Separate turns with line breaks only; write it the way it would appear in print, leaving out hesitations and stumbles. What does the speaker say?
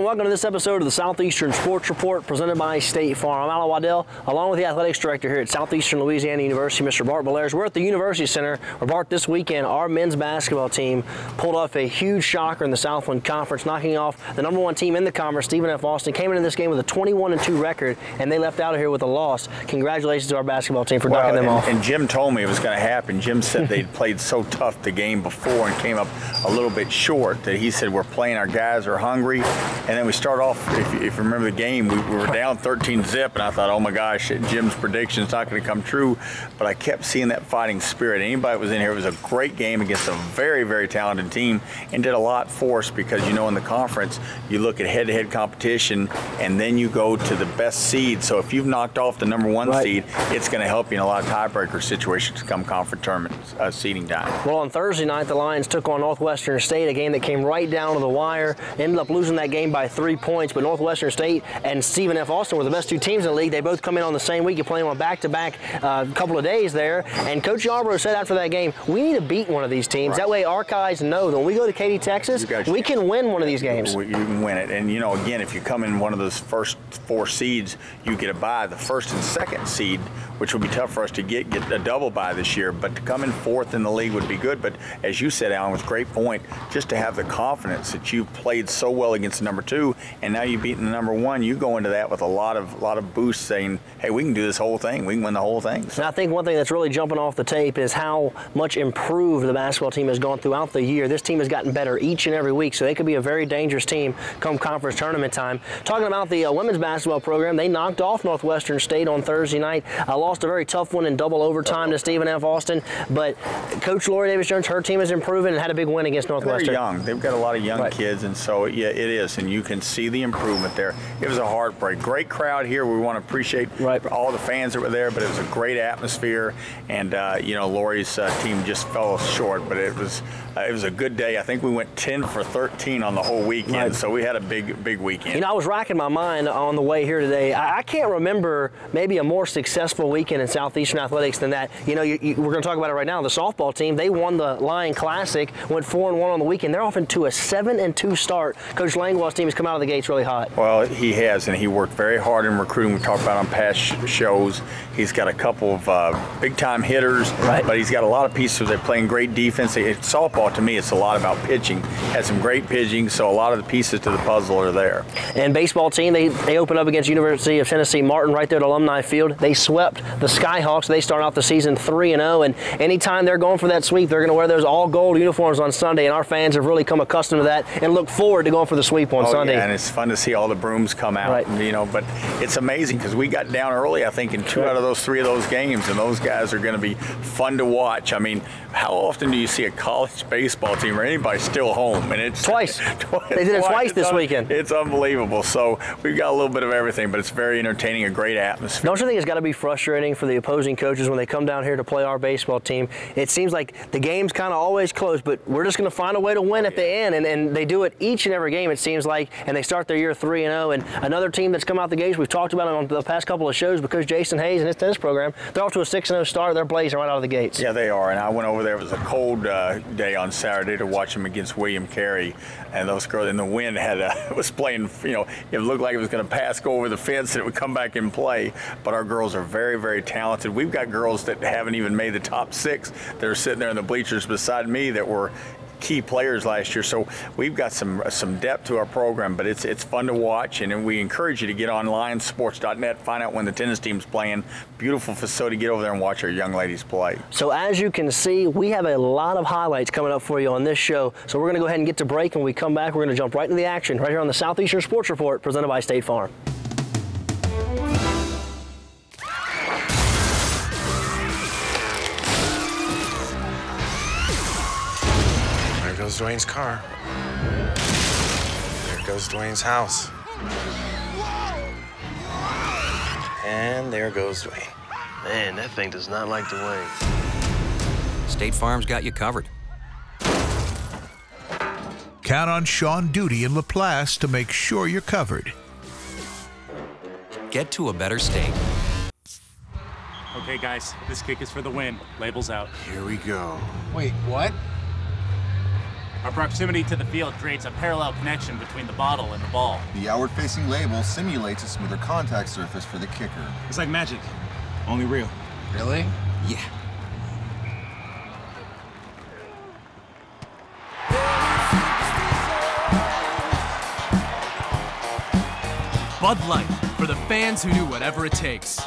and welcome to this episode of the Southeastern Sports Report presented by State Farm. I'm Allen Waddell, along with the Athletics Director here at Southeastern Louisiana University, Mr. Bart Bellairs. We're at the University Center where, Bart, this weekend our men's basketball team pulled off a huge shocker in the Southland Conference, knocking off the #1 team in the conference, Stephen F. Austin. Came into this game with a 21-2 record, and they left out of here with a loss. Congratulations to our basketball team for knocking them off.
And Jim told me it was going to happen. Jim said they'd played so tough the game before and came up a little bit short that he said, we're playing, our guys are hungry. And then we start off, if you remember the game, we were down 13-zip, and I thought, oh my gosh, Jim's prediction's not going to come true. But I kept seeing that fighting spirit. Anybody that was in here, it was a great game against a very, very talented team, and did a lot for us because, you know, in the conference, you look at head-to-head competition, and then you go to the best seed. So if you've knocked off the #1 seed, it's going to help you in a lot of tiebreaker situations come conference tournament seeding time.
Well, on Thursday night, the Lions took on Northwestern State, a game that came right down to the wire. Ended up losing that game by 3 points, but Northwestern State and Stephen F. Austin were the best two teams in the league. They both come in on the same week. You play them on back-to-back couple of days there. And Coach Yarbrough said after that game, we need to beat one of these teams. Right. That way our guys know that when we go to Katy, Texas, we can win one of these games.
You can win it. And, you know, again, if you come in one of those first 4 seeds, you get a bye. The first and second seed, which will be tough for us to get a double bye this year, but to come in 4th in the league would be good. But as you said, Alan, with a great point, just to have the confidence that you've played so well against the #2, and now you've beaten the #1, you go into that with a lot of boost, saying, hey, we can do this whole thing. We can win the whole thing. So.
And I think one thing that's really jumping off the tape is how much improved the basketball team has gone throughout the year. This team has gotten better each and every week, so they could be a very dangerous team come conference tournament time. Talking about the women's basketball program, they knocked off Northwestern State on Thursday night. Lost a very tough one in double overtime to Stephen F. Austin, but Coach Lori Davis-Jones, her team has improved and had a big win against Northwestern.
They're young. They've got a lot of young kids, and so, yeah, it is, and you can see the improvement there. It was a heartbreak. Great crowd here. We want to appreciate all the fans that were there, but it was a great atmosphere, and, you know, Lori's team just fell short, but it was a good day. I think we went 10 for 13 on the whole weekend, so we had a big weekend.
You know, I was racking my mind on the way here today. I can't remember maybe a more successful weekend in Southeastern Athletics than that. You know, we're going to talk about it right now. The softball team, they won the Lion Classic, went 4-1 on the weekend. They're off into a 7-2 start. Coach Langwell's team has come out of the gates really hot.
Well, he has, and he worked very hard in recruiting. We talked about on past shows. He's got a couple of big-time hitters, but he's got a lot of pieces. They're playing great defense. Softball, to me, it's a lot about pitching. Has some great pitching, so a lot of the pieces to the puzzle are there.
And baseball team, they opened up against University of Tennessee Martin right there at Alumni Field. They swept the Skyhawks. They start off the season 3-0, and anytime they're going for that sweep, they're going to wear those all-gold uniforms on Sunday, and our fans have really come accustomed to that and look forward to going for the sweep on Sunday.
Yeah, and it's fun to see all the brooms come out, you know, but it's amazing because we got down early, I think, in 2 out of those 3 of those games, and those guys are going to be fun to watch. I mean, how often do you see a college baseball team or anybody still home? And it's
twice. They did it twice this weekend.
It's unbelievable. So we've got a little bit of everything, but it's very entertaining, a great atmosphere.
Don't you think it's got to be frustrating for the opposing coaches when they come down here to play our baseball team? It seems like the game's kind of always close, but we're just going to find a way to win at the end, and they do it each and every game, it seems like, and they start their year 3-0. And another team that's come out the gates, we've talked about it on the past couple of shows, because Jason Hayes and his tennis program, they're off to a 6-0 start. They're blazing right out of the gates.
Yeah, they are, and I went over there. It was a cold day on Saturday to watch them against William Carey, and those girls in the wind was playing, you know, it looked like it was going to go over the fence and it would come back and play, but our girls are very, very talented. We've got girls that haven't even made the top 6 that are sitting there in the bleachers beside me that were key players last year, so we've got some depth to our program, but it's fun to watch, and we encourage you to get on lionssports.net, find out when the tennis team's playing. Beautiful facility. Get over there and watch our young ladies play.
So as you can see, we have a lot of highlights coming up for you on this show, so we're going to go ahead and get to break. When we come back, we're going to jump right into the action right here on the Southeastern Sports Report presented by State Farm.
There goes Dwayne's car. There goes Dwayne's house. And there goes Dwayne.
Man, that thing does not like Dwayne.
State Farm's got you covered.
Count on Sean Duty in Laplace to make sure you're covered.
Get to a better state.
Okay, guys, this kick is for the win. Labels out.
Here we go.
Wait, what?
Our proximity to the field creates a parallel connection between the bottle and the ball.
The outward-facing label simulates a smoother contact surface for the kicker.
It's like magic, only real.
Really?
Yeah.
Bud Light, for the fans who do whatever it takes.